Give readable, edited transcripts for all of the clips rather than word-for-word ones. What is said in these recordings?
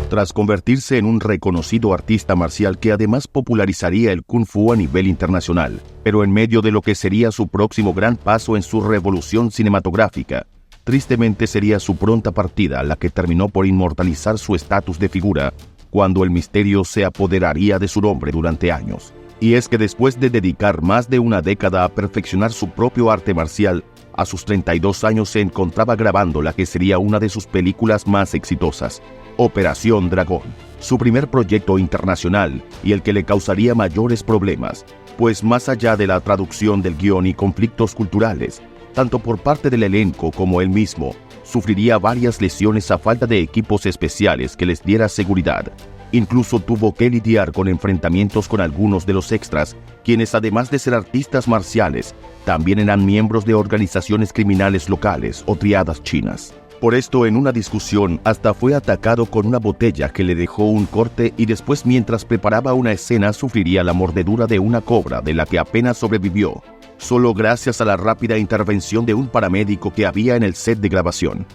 Tras convertirse en un reconocido artista marcial que además popularizaría el Kung Fu a nivel internacional, pero en medio de lo que sería su próximo gran paso en su revolución cinematográfica, tristemente sería su pronta partida la que terminó por inmortalizar su estatus de figura cuando el misterio se apoderaría de su nombre durante años. Y es que después de dedicar más de una década a perfeccionar su propio arte marcial, a sus 32 años se encontraba grabando la que sería una de sus películas más exitosas, Operación Dragón, su primer proyecto internacional y el que le causaría mayores problemas, pues más allá de la traducción del guión y conflictos culturales, tanto por parte del elenco como él mismo, sufriría varias lesiones a falta de equipos especiales que les diera seguridad. Incluso tuvo que lidiar con enfrentamientos con algunos de los extras, quienes además de ser artistas marciales, también eran miembros de organizaciones criminales locales o triadas chinas. Por esto, en una discusión, hasta fue atacado con una botella que le dejó un corte y después, mientras preparaba una escena, sufriría la mordedura de una cobra de la que apenas sobrevivió, solo gracias a la rápida intervención de un paramédico que había en el set de grabación.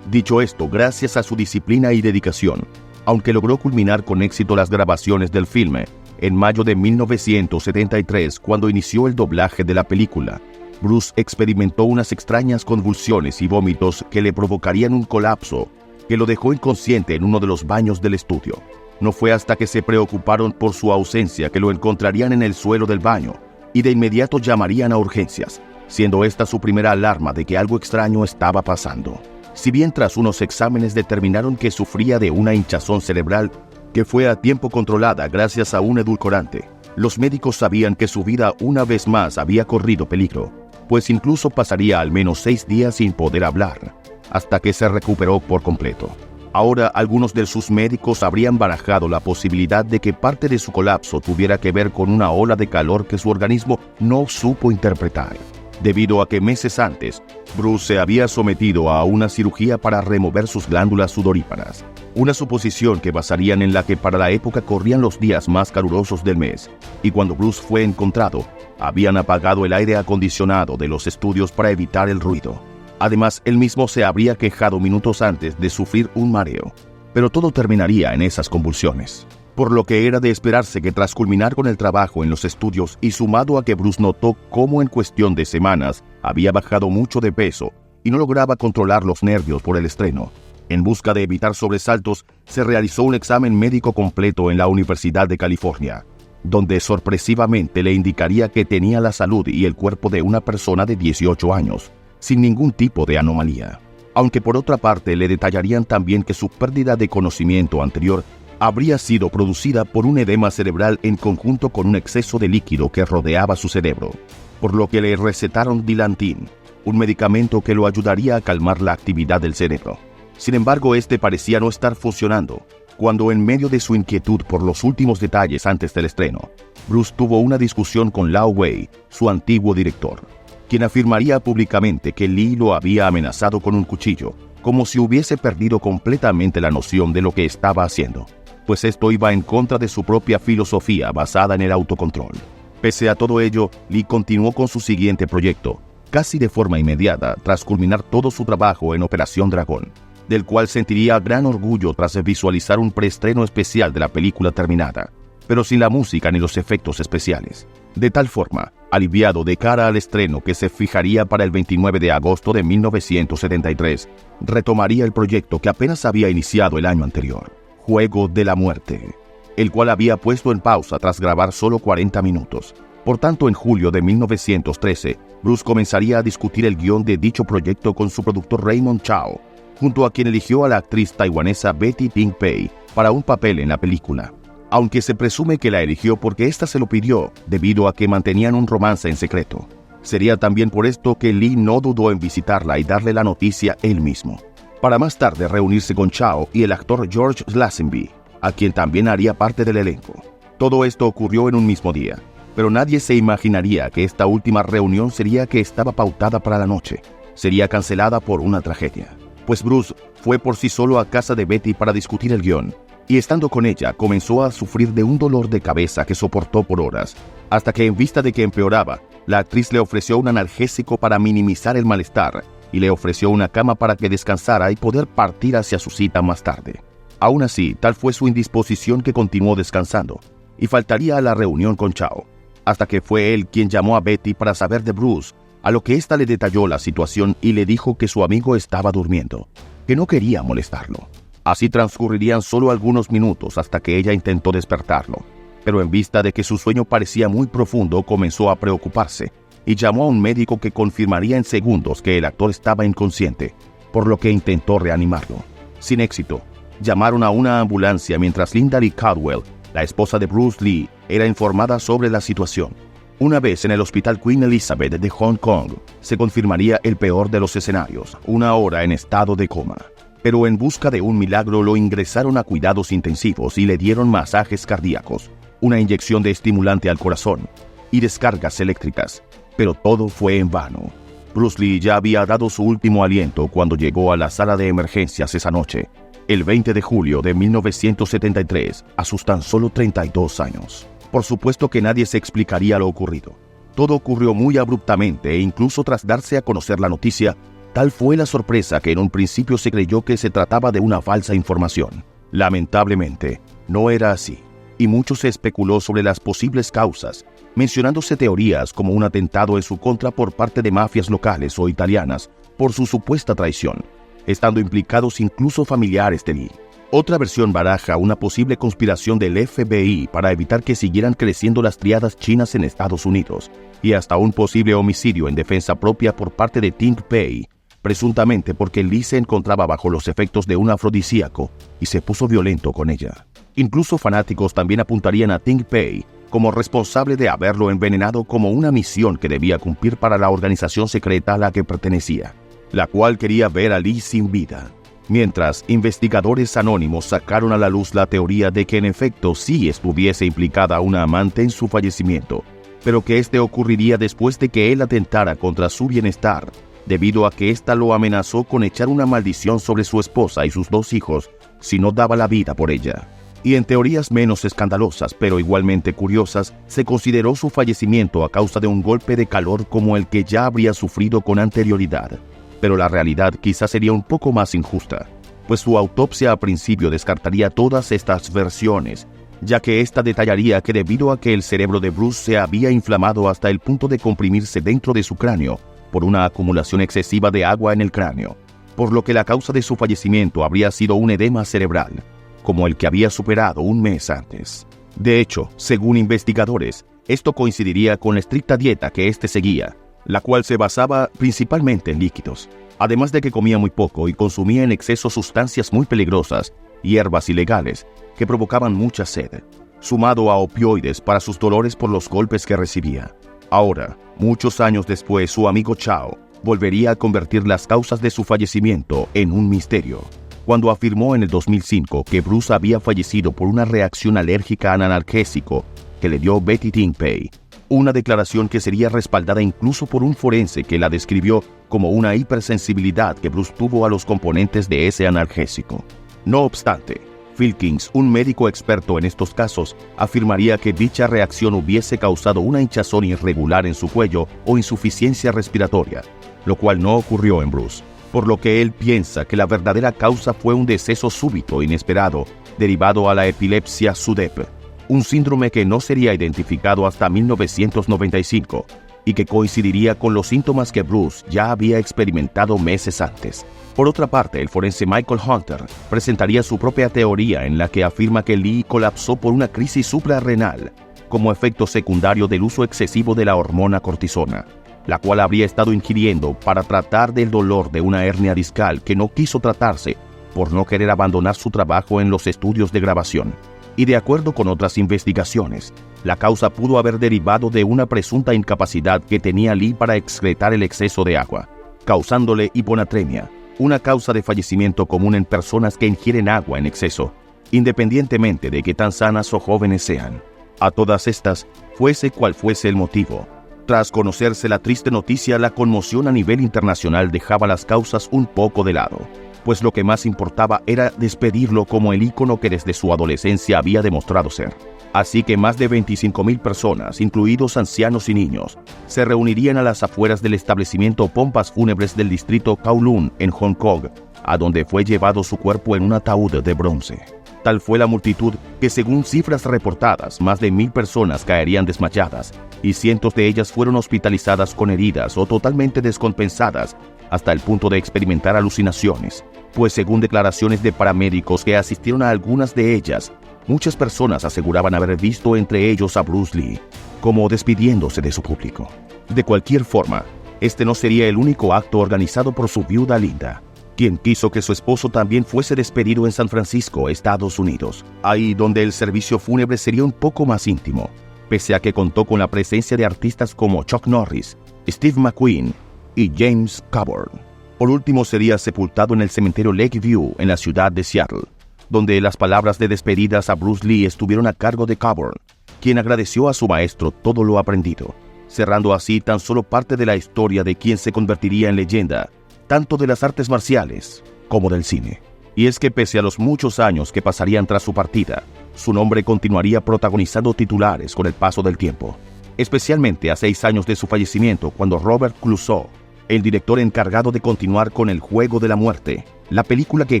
Dicho esto, gracias a su disciplina y dedicación, aunque logró culminar con éxito las grabaciones del filme, en mayo de 1973, cuando inició el doblaje de la película, Bruce experimentó unas extrañas convulsiones y vómitos que le provocarían un colapso que lo dejó inconsciente en uno de los baños del estudio. No fue hasta que se preocuparon por su ausencia que lo encontrarían en el suelo del baño y de inmediato llamarían a urgencias, siendo esta su primera alarma de que algo extraño estaba pasando. Si bien tras unos exámenes determinaron que sufría de una hinchazón cerebral que fue a tiempo controlada gracias a un edulcorante, los médicos sabían que su vida una vez más había corrido peligro, pues incluso pasaría al menos 6 días sin poder hablar, hasta que se recuperó por completo. Ahora, algunos de sus médicos habrían barajado la posibilidad de que parte de su colapso tuviera que ver con una ola de calor que su organismo no supo interpretar, debido a que meses antes, Bruce se había sometido a una cirugía para remover sus glándulas sudoríparas, una suposición que basarían en la que para la época corrían los días más calurosos del mes, y cuando Bruce fue encontrado, habían apagado el aire acondicionado de los estudios para evitar el ruido. Además, él mismo se habría quejado minutos antes de sufrir un mareo, pero todo terminaría en esas convulsiones. Por lo que era de esperarse que tras culminar con el trabajo en los estudios y sumado a que Bruce notó cómo en cuestión de semanas había bajado mucho de peso y no lograba controlar los nervios por el estreno, en busca de evitar sobresaltos, se realizó un examen médico completo en la Universidad de California, donde sorpresivamente le indicaría que tenía la salud y el cuerpo de una persona de 18 años, sin ningún tipo de anomalía. Aunque por otra parte le detallarían también que su pérdida de conocimiento anterior habría sido producida por un edema cerebral en conjunto con un exceso de líquido que rodeaba su cerebro, por lo que le recetaron Dilantin, un medicamento que lo ayudaría a calmar la actividad del cerebro. Sin embargo, este parecía no estar funcionando, cuando en medio de su inquietud por los últimos detalles antes del estreno, Bruce tuvo una discusión con Lao Wei, su antiguo director, quien afirmaría públicamente que Lee lo había amenazado con un cuchillo, como si hubiese perdido completamente la noción de lo que estaba haciendo, pues esto iba en contra de su propia filosofía basada en el autocontrol. Pese a todo ello, Lee continuó con su siguiente proyecto, casi de forma inmediata tras culminar todo su trabajo en Operación Dragón, del cual sentiría gran orgullo tras visualizar un preestreno especial de la película terminada, pero sin la música ni los efectos especiales. De tal forma, aliviado de cara al estreno que se fijaría para el 29 de agosto de 1973, retomaría el proyecto que apenas había iniciado el año anterior, Juego de la Muerte, el cual había puesto en pausa tras grabar solo 40 minutos. Por tanto, en julio de 1913, Bruce comenzaría a discutir el guión de dicho proyecto con su productor Raymond Chow, junto a quien eligió a la actriz taiwanesa Betty Ping Pei para un papel en la película, aunque se presume que la eligió porque ésta se lo pidió debido a que mantenían un romance en secreto. Sería también por esto que Lee no dudó en visitarla y darle la noticia él mismo, para más tarde reunirse con Chow y el actor George Lazenby, a quien también haría parte del elenco. Todo esto ocurrió en un mismo día, pero nadie se imaginaría que esta última reunión sería que estaba pautada para la noche. Sería cancelada por una tragedia, pues Bruce fue por sí solo a casa de Betty para discutir el guión, y estando con ella comenzó a sufrir de un dolor de cabeza que soportó por horas, hasta que en vista de que empeoraba, la actriz le ofreció un analgésico para minimizar el malestar y le ofreció una cama para que descansara y poder partir hacia su cita más tarde. Aún así, tal fue su indisposición que continuó descansando, y faltaría a la reunión con Chao, hasta que fue él quien llamó a Betty para saber de Bruce, a lo que ésta le detalló la situación y le dijo que su amigo estaba durmiendo, que no quería molestarlo. Así transcurrirían solo algunos minutos hasta que ella intentó despertarlo, pero en vista de que su sueño parecía muy profundo, comenzó a preocuparse y llamó a un médico que confirmaría en segundos que el actor estaba inconsciente, por lo que intentó reanimarlo. Sin éxito, llamaron a una ambulancia mientras Linda Lee Caldwell, la esposa de Bruce Lee, era informada sobre la situación. Una vez en el Hospital Queen Elizabeth de Hong Kong, se confirmaría el peor de los escenarios, 1 hora en estado de coma. Pero en busca de un milagro lo ingresaron a cuidados intensivos y le dieron masajes cardíacos, una inyección de estimulante al corazón y descargas eléctricas. Pero todo fue en vano. Bruce Lee ya había dado su último aliento cuando llegó a la sala de emergencias esa noche, el 20 de julio de 1973, a sus tan solo 32 años. Por supuesto que nadie se explicaría lo ocurrido. Todo ocurrió muy abruptamente e incluso tras darse a conocer la noticia, tal fue la sorpresa que en un principio se creyó que se trataba de una falsa información. Lamentablemente, no era así, y mucho se especuló sobre las posibles causas, mencionándose teorías como un atentado en su contra por parte de mafias locales o italianas por su supuesta traición, estando implicados incluso familiares de Lee. Otra versión baraja una posible conspiración del FBI para evitar que siguieran creciendo las triadas chinas en Estados Unidos, y hasta un posible homicidio en defensa propia por parte de Ting Pei, presuntamente porque Lee se encontraba bajo los efectos de un afrodisíaco y se puso violento con ella. Incluso fanáticos también apuntarían a Ting Pei como responsable de haberlo envenenado como una misión que debía cumplir para la organización secreta a la que pertenecía, la cual quería ver a Lee sin vida. Mientras, investigadores anónimos sacaron a la luz la teoría de que en efecto sí estuviese implicada una amante en su fallecimiento, pero que este ocurriría después de que él atentara contra su bienestar, debido a que ésta lo amenazó con echar una maldición sobre su esposa y sus 2 hijos si no daba la vida por ella. Y en teorías menos escandalosas, pero igualmente curiosas, se consideró su fallecimiento a causa de un golpe de calor como el que ya habría sufrido con anterioridad. Pero la realidad quizás sería un poco más injusta, pues su autopsia a principio descartaría todas estas versiones, ya que ésta detallaría que debido a que el cerebro de Bruce se había inflamado hasta el punto de comprimirse dentro de su cráneo por una acumulación excesiva de agua en el cráneo, por lo que la causa de su fallecimiento habría sido un edema cerebral, como el que había superado un mes antes. De hecho, según investigadores, esto coincidiría con la estricta dieta que éste seguía, la cual se basaba principalmente en líquidos, además de que comía muy poco y consumía en exceso sustancias muy peligrosas, hierbas ilegales, que provocaban mucha sed, sumado a opioides para sus dolores por los golpes que recibía. Ahora, muchos años después, su amigo Chao volvería a convertir las causas de su fallecimiento en un misterio, cuando afirmó en el 2005 que Bruce había fallecido por una reacción alérgica al analgésico que le dio Betty Ting Pei, una declaración que sería respaldada incluso por un forense que la describió como una hipersensibilidad que Bruce tuvo a los componentes de ese analgésico. No obstante, Phil Kings, un médico experto en estos casos, afirmaría que dicha reacción hubiese causado una hinchazón irregular en su cuello o insuficiencia respiratoria, lo cual no ocurrió en Bruce, por lo que él piensa que la verdadera causa fue un deceso súbito inesperado derivado a la epilepsia SUDEP, un síndrome que no sería identificado hasta 1995 y que coincidiría con los síntomas que Bruce ya había experimentado meses antes. Por otra parte, el forense Michael Hunter presentaría su propia teoría en la que afirma que Lee colapsó por una crisis suprarrenal como efecto secundario del uso excesivo de la hormona cortisona, la cual habría estado ingiriendo para tratar del dolor de una hernia discal que no quiso tratarse por no querer abandonar su trabajo en los estudios de grabación. Y de acuerdo con otras investigaciones, la causa pudo haber derivado de una presunta incapacidad que tenía Lee para excretar el exceso de agua, causándole hiponatremia, una causa de fallecimiento común en personas que ingieren agua en exceso, independientemente de que tan sanas o jóvenes sean. A todas estas, fuese cual fuese el motivo, tras conocerse la triste noticia, la conmoción a nivel internacional dejaba las causas un poco de lado, pues lo que más importaba era despedirlo como el ícono que desde su adolescencia había demostrado ser. Así que más de 25,000 personas, incluidos ancianos y niños, se reunirían a las afueras del establecimiento Pompas Fúnebres del distrito Kowloon en Hong Kong a donde fue llevado su cuerpo en un ataúd de bronce. Tal fue la multitud que, según cifras reportadas, más de 1000 personas caerían desmayadas y cientos de ellas fueron hospitalizadas con heridas o totalmente descompensadas hasta el punto de experimentar alucinaciones, pues según declaraciones de paramédicos que asistieron a algunas de ellas, muchas personas aseguraban haber visto entre ellos a Bruce Lee, como despidiéndose de su público. De cualquier forma, este no sería el único acto organizado por su viuda Linda, quien quiso que su esposo también fuese despedido en San Francisco, Estados Unidos, ahí donde el servicio fúnebre sería un poco más íntimo, pese a que contó con la presencia de artistas como Chuck Norris, Steve McQueen y James Coburn. Por último, sería sepultado en el cementerio Lakeview en la ciudad de Seattle, donde las palabras de despedidas a Bruce Lee estuvieron a cargo de Coburn, quien agradeció a su maestro todo lo aprendido, cerrando así tan solo parte de la historia de quien se convertiría en leyenda, tanto de las artes marciales como del cine. Y es que pese a los muchos años que pasarían tras su partida, su nombre continuaría protagonizando titulares con el paso del tiempo, especialmente a 6 años de su fallecimiento, cuando Robert Clouseau, el director encargado de continuar con El Juego de la Muerte, la película que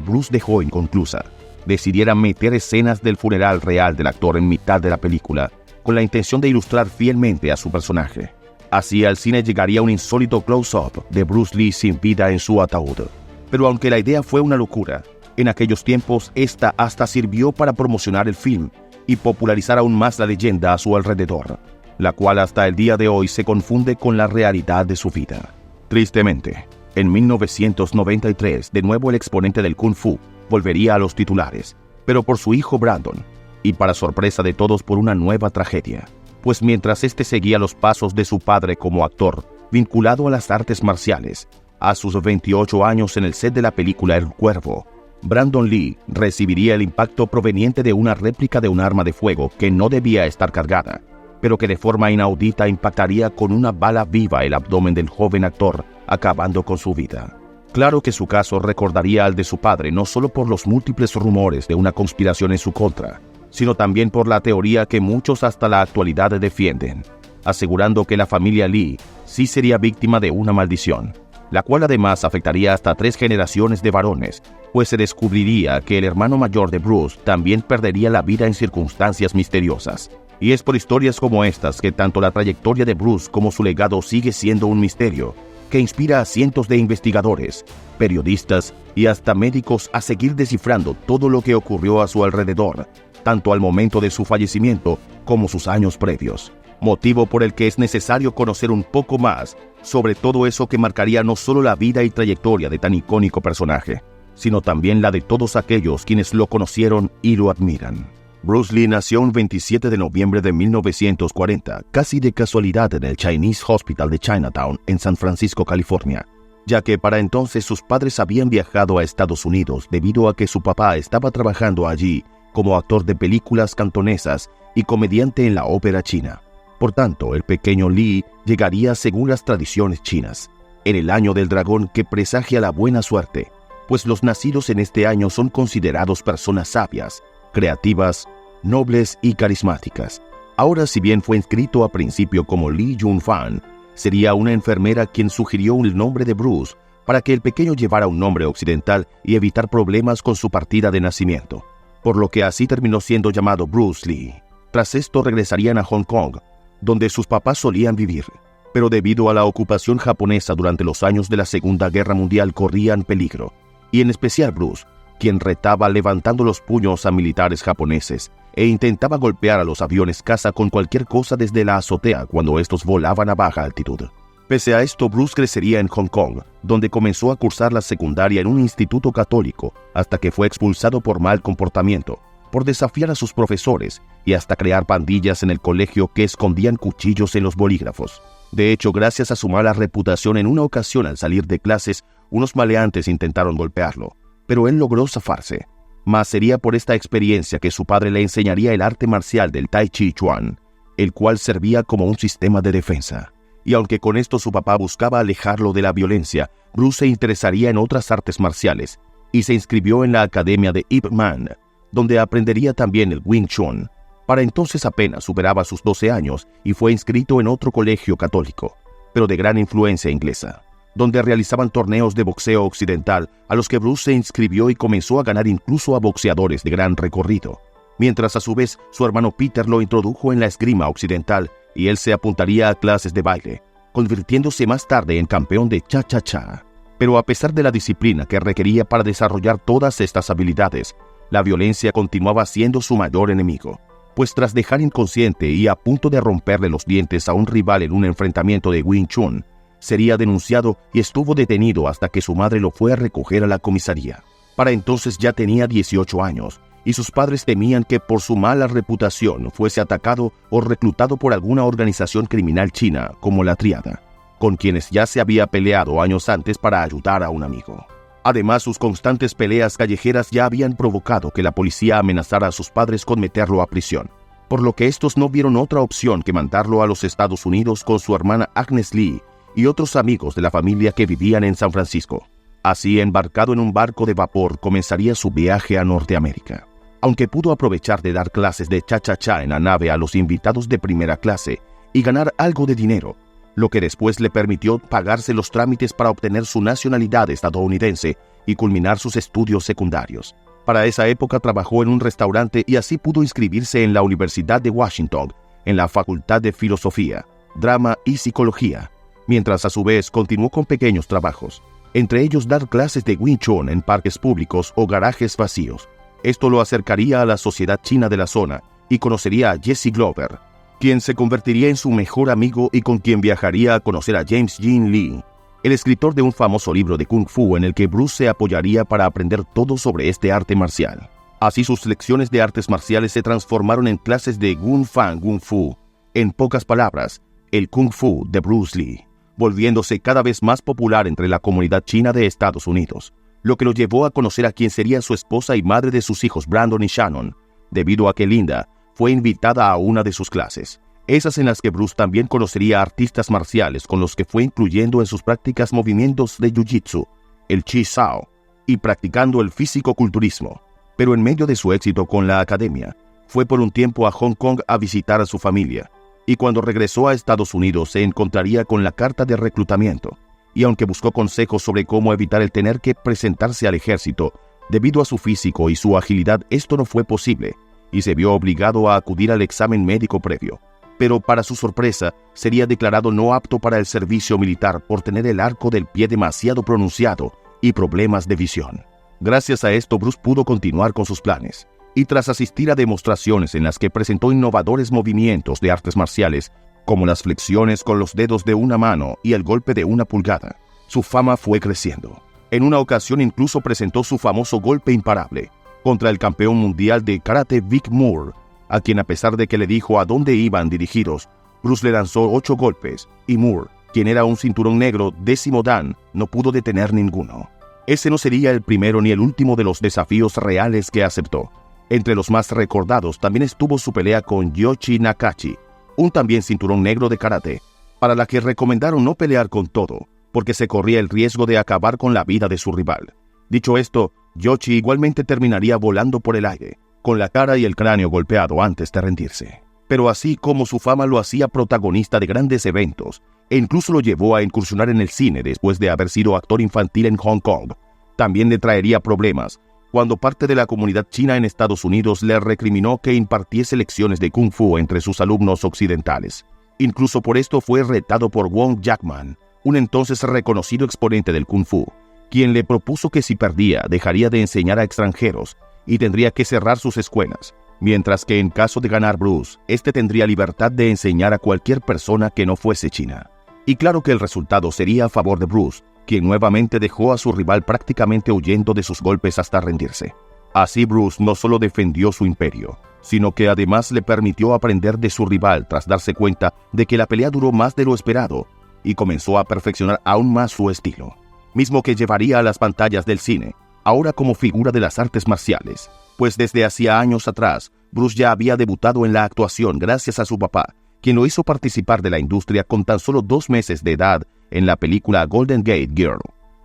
Bruce dejó inconclusa, decidiera meter escenas del funeral real del actor en mitad de la película, con la intención de ilustrar fielmente a su personaje. Así al cine llegaría un insólito close-up de Bruce Lee sin vida en su ataúd. Pero aunque la idea fue una locura, en aquellos tiempos esta hasta sirvió para promocionar el film y popularizar aún más la leyenda a su alrededor, la cual hasta el día de hoy se confunde con la realidad de su vida. Tristemente, en 1993, de nuevo el exponente del Kung Fu volvería a los titulares, pero por su hijo Brandon, y para sorpresa de todos por una nueva tragedia, pues mientras este seguía los pasos de su padre como actor, vinculado a las artes marciales, a sus 28 años en el set de la película El Cuervo, Brandon Lee recibiría el impacto proveniente de una réplica de un arma de fuego que no debía estar cargada, pero que de forma inaudita impactaría con una bala viva el abdomen del joven actor, acabando con su vida. Claro que su caso recordaría al de su padre no solo por los múltiples rumores de una conspiración en su contra, sino también por la teoría que muchos hasta la actualidad defienden, asegurando que la familia Lee sí sería víctima de una maldición, la cual además afectaría hasta 3 generaciones de varones, pues se descubriría que el hermano mayor de Bruce también perdería la vida en circunstancias misteriosas. Y es por historias como estas que tanto la trayectoria de Bruce como su legado sigue siendo un misterio, que inspira a cientos de investigadores, periodistas y hasta médicos a seguir descifrando todo lo que ocurrió a su alrededor, tanto al momento de su fallecimiento como sus años previos, motivo por el que es necesario conocer un poco más sobre todo eso que marcaría no solo la vida y trayectoria de tan icónico personaje, sino también la de todos aquellos quienes lo conocieron y lo admiran. Bruce Lee nació un 27 de noviembre de 1940, casi de casualidad en el Chinese Hospital de Chinatown, en San Francisco, California, ya que para entonces sus padres habían viajado a Estados Unidos debido a que su papá estaba trabajando allí como actor de películas cantonesas y comediante en la ópera china. Por tanto, el pequeño Lee llegaría según las tradiciones chinas, en el año del dragón que presagia la buena suerte, pues los nacidos en este año son considerados personas sabias, creativas, nobles y carismáticas. Ahora, si bien fue inscrito a principio como Lee Jun-fan, sería una enfermera quien sugirió el nombre de Bruce para que el pequeño llevara un nombre occidental y evitar problemas con su partida de nacimiento, por lo que así terminó siendo llamado Bruce Lee. Tras esto regresarían a Hong Kong, donde sus papás solían vivir, pero debido a la ocupación japonesa durante los años de la Segunda Guerra Mundial corrían peligro, y en especial Bruce, quien retaba levantando los puños a militares japoneses e intentaba golpear a los aviones caza con cualquier cosa desde la azotea cuando estos volaban a baja altitud. Pese a esto, Bruce crecería en Hong Kong, donde comenzó a cursar la secundaria en un instituto católico hasta que fue expulsado por mal comportamiento, por desafiar a sus profesores y hasta crear pandillas en el colegio que escondían cuchillos en los bolígrafos. De hecho, gracias a su mala reputación, en una ocasión al salir de clases, unos maleantes intentaron golpearlo, pero él logró zafarse. Mas sería por esta experiencia que su padre le enseñaría el arte marcial del Tai Chi Chuan, el cual servía como un sistema de defensa. Y aunque con esto su papá buscaba alejarlo de la violencia, Bruce se interesaría en otras artes marciales y se inscribió en la academia de Ip Man, donde aprendería también el Wing Chun. Para entonces apenas superaba sus 12 años y fue inscrito en otro colegio católico, pero de gran influencia inglesa. donde realizaban torneos de boxeo occidental a los que Bruce se inscribió y comenzó a ganar incluso a boxeadores de gran recorrido, mientras a su vez su hermano Peter lo introdujo en la esgrima occidental y él se apuntaría a clases de baile, convirtiéndose más tarde en campeón de cha-cha-cha. Pero a pesar de la disciplina que requería para desarrollar todas estas habilidades, la violencia continuaba siendo su mayor enemigo, pues tras dejar inconsciente y a punto de romperle los dientes a un rival en un enfrentamiento de Wing Chun, sería denunciado y estuvo detenido hasta que su madre lo fue a recoger a la comisaría. Para entonces ya tenía 18 años, y sus padres temían que por su mala reputación fuese atacado o reclutado por alguna organización criminal china como la Triada, con quienes ya se había peleado años antes para ayudar a un amigo. Además, sus constantes peleas callejeras ya habían provocado que la policía amenazara a sus padres con meterlo a prisión, por lo que estos no vieron otra opción que mandarlo a los Estados Unidos con su hermana Agnes Lee y otros amigos de la familia que vivían en San Francisco. Así, embarcado en un barco de vapor, comenzaría su viaje a Norteamérica. Aunque pudo aprovechar de dar clases de cha-cha-cha en la nave a los invitados de primera clase y ganar algo de dinero, lo que después le permitió pagarse los trámites para obtener su nacionalidad estadounidense y culminar sus estudios secundarios. Para esa época trabajó en un restaurante y así pudo inscribirse en la Universidad de Washington, en la Facultad de Filosofía, Drama y Psicología, mientras a su vez continuó con pequeños trabajos, entre ellos dar clases de Wing Chun en parques públicos o garajes vacíos. Esto lo acercaría a la sociedad china de la zona y conocería a Jesse Glover, quien se convertiría en su mejor amigo y con quien viajaría a conocer a James Jean Lee, el escritor de un famoso libro de Kung Fu en el que Bruce se apoyaría para aprender todo sobre este arte marcial. Así sus lecciones de artes marciales se transformaron en clases de Gun Fan Kung Fu, en pocas palabras, el Kung Fu de Bruce Lee, volviéndose cada vez más popular entre la comunidad china de Estados Unidos, lo que lo llevó a conocer a quien sería su esposa y madre de sus hijos Brandon y Shannon, debido a que Linda fue invitada a una de sus clases, esas en las que Bruce también conocería a artistas marciales con los que fue incluyendo en sus prácticas movimientos de jiu-jitsu, el Chi Sao, y practicando el físico-culturismo. Pero en medio de su éxito con la academia, fue por un tiempo a Hong Kong a visitar a su familia, y cuando regresó a Estados Unidos se encontraría con la carta de reclutamiento, y aunque buscó consejos sobre cómo evitar el tener que presentarse al ejército, debido a su físico y su agilidad esto no fue posible, y se vio obligado a acudir al examen médico previo. Pero para su sorpresa, sería declarado no apto para el servicio militar por tener el arco del pie demasiado pronunciado y problemas de visión. Gracias a esto, Bruce pudo continuar con sus planes, y tras asistir a demostraciones en las que presentó innovadores movimientos de artes marciales, como las flexiones con los dedos de una mano y el golpe de una pulgada, su fama fue creciendo. En una ocasión incluso presentó su famoso golpe imparable contra el campeón mundial de karate Vic Moore, a quien a pesar de que le dijo a dónde iban dirigidos, Bruce le lanzó 8 golpes, y Moore, quien era un cinturón negro 10º dan, no pudo detener ninguno. Ese no sería el primero ni el último de los desafíos reales que aceptó. Entre los más recordados también estuvo su pelea con Yoshi Nakachi, un también cinturón negro de karate, para la que recomendaron no pelear con todo, porque se corría el riesgo de acabar con la vida de su rival. Dicho esto, Yoshi igualmente terminaría volando por el aire, con la cara y el cráneo golpeado antes de rendirse. Pero así como su fama lo hacía protagonista de grandes eventos, e incluso lo llevó a incursionar en el cine después de haber sido actor infantil en Hong Kong, también le traería problemas cuando parte de la comunidad china en Estados Unidos le recriminó que impartiese lecciones de Kung Fu entre sus alumnos occidentales. Incluso por esto fue retado por Wong Jackman, un entonces reconocido exponente del Kung Fu, quien le propuso que si perdía dejaría de enseñar a extranjeros y tendría que cerrar sus escuelas, mientras que en caso de ganar Bruce, este tendría libertad de enseñar a cualquier persona que no fuese china. Y claro que el resultado sería a favor de Bruce, quien nuevamente dejó a su rival prácticamente huyendo de sus golpes hasta rendirse. Así Bruce no solo defendió su imperio, sino que además le permitió aprender de su rival tras darse cuenta de que la pelea duró más de lo esperado y comenzó a perfeccionar aún más su estilo, mismo que llevaría a las pantallas del cine, ahora como figura de las artes marciales, pues desde hacía años atrás, Bruce ya había debutado en la actuación gracias a su papá, quien lo hizo participar de la industria con tan solo 2 meses de edad en la película Golden Gate Girl.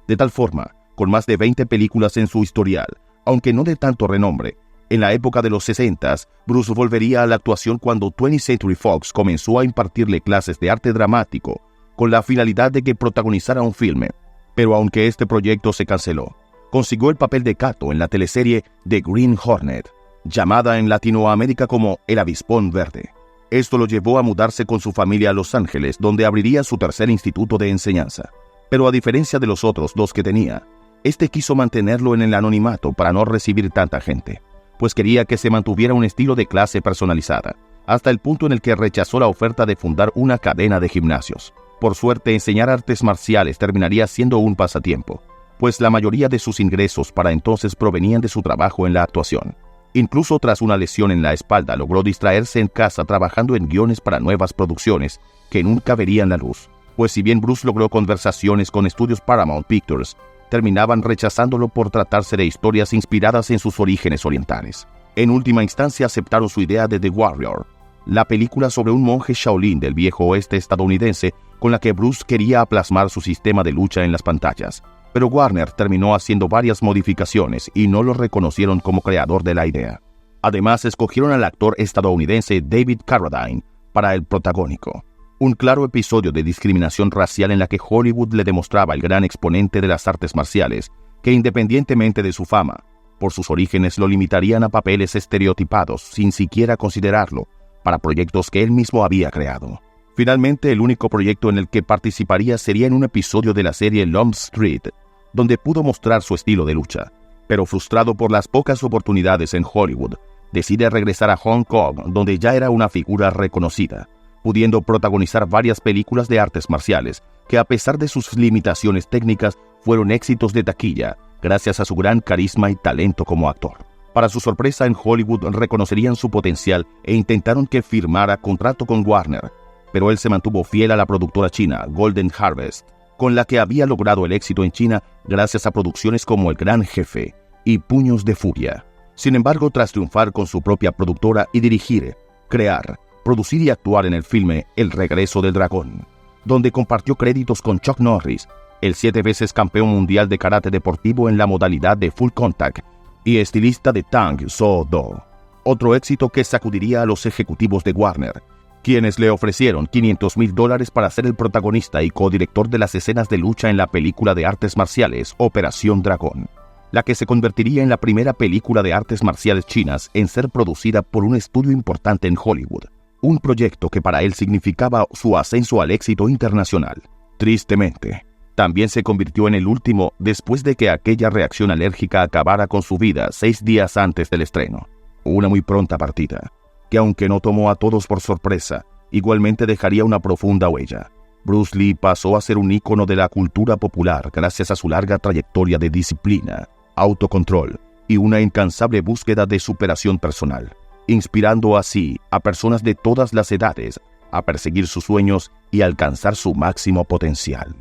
De tal forma, con más de 20 películas en su historial, aunque no de tanto renombre, en la época de los 60s, Bruce volvería a la actuación cuando 20th Century Fox comenzó a impartirle clases de arte dramático, con la finalidad de que protagonizara un filme, pero aunque este proyecto se canceló, consiguió el papel de Kato en la teleserie The Green Hornet, llamada en Latinoamérica como El Avispón Verde. Esto lo llevó a mudarse con su familia a Los Ángeles, donde abriría su tercer instituto de enseñanza. Pero a diferencia de los otros dos que tenía, este quiso mantenerlo en el anonimato para no recibir tanta gente, pues quería que se mantuviera un estilo de clase personalizada, hasta el punto en el que rechazó la oferta de fundar una cadena de gimnasios. Por suerte, enseñar artes marciales terminaría siendo un pasatiempo, pues la mayoría de sus ingresos para entonces provenían de su trabajo en la actuación. Incluso tras una lesión en la espalda, logró distraerse en casa trabajando en guiones para nuevas producciones que nunca verían la luz, pues si bien Bruce logró conversaciones con estudios Paramount Pictures, terminaban rechazándolo por tratarse de historias inspiradas en sus orígenes orientales. En última instancia aceptaron su idea de The Warrior, la película sobre un monje Shaolin del viejo oeste estadounidense con la que Bruce quería plasmar su sistema de lucha en las pantallas. Pero Warner terminó haciendo varias modificaciones y no lo reconocieron como creador de la idea. Además, escogieron al actor estadounidense David Carradine para el protagónico. Un claro episodio de discriminación racial en la que Hollywood le demostraba al gran exponente de las artes marciales que, independientemente de su fama, por sus orígenes lo limitarían a papeles estereotipados sin siquiera considerarlo para proyectos que él mismo había creado. Finalmente, el único proyecto en el que participaría sería en un episodio de la serie Lone Street, donde pudo mostrar su estilo de lucha. Pero frustrado por las pocas oportunidades en Hollywood, decide regresar a Hong Kong, donde ya era una figura reconocida, pudiendo protagonizar varias películas de artes marciales, que a pesar de sus limitaciones técnicas, fueron éxitos de taquilla, gracias a su gran carisma y talento como actor. Para su sorpresa, en Hollywood reconocerían su potencial e intentaron que firmara contrato con Warner, pero él se mantuvo fiel a la productora china Golden Harvest, con la que había logrado el éxito en China gracias a producciones como El Gran Jefe y Puños de Furia. Sin embargo, tras triunfar con su propia productora y dirigir, crear, producir y actuar en el filme El Regreso del Dragón, donde compartió créditos con Chuck Norris, el 7 veces campeón mundial de karate deportivo en la modalidad de Full Contact y estilista de Tang Soo Do. Otro éxito que sacudiría a los ejecutivos de Warner, quienes le ofrecieron $500,000 para ser el protagonista y codirector de las escenas de lucha en la película de artes marciales Operación Dragón, la que se convertiría en la primera película de artes marciales chinas en ser producida por un estudio importante en Hollywood, un proyecto que para él significaba su ascenso al éxito internacional. Tristemente, también se convirtió en el último después de que aquella reacción alérgica acabara con su vida 6 días antes del estreno. Una muy pronta partida, que aunque no tomó a todos por sorpresa, igualmente dejaría una profunda huella. Bruce Lee pasó a ser un ícono de la cultura popular gracias a su larga trayectoria de disciplina, autocontrol y una incansable búsqueda de superación personal, inspirando así a personas de todas las edades a perseguir sus sueños y alcanzar su máximo potencial.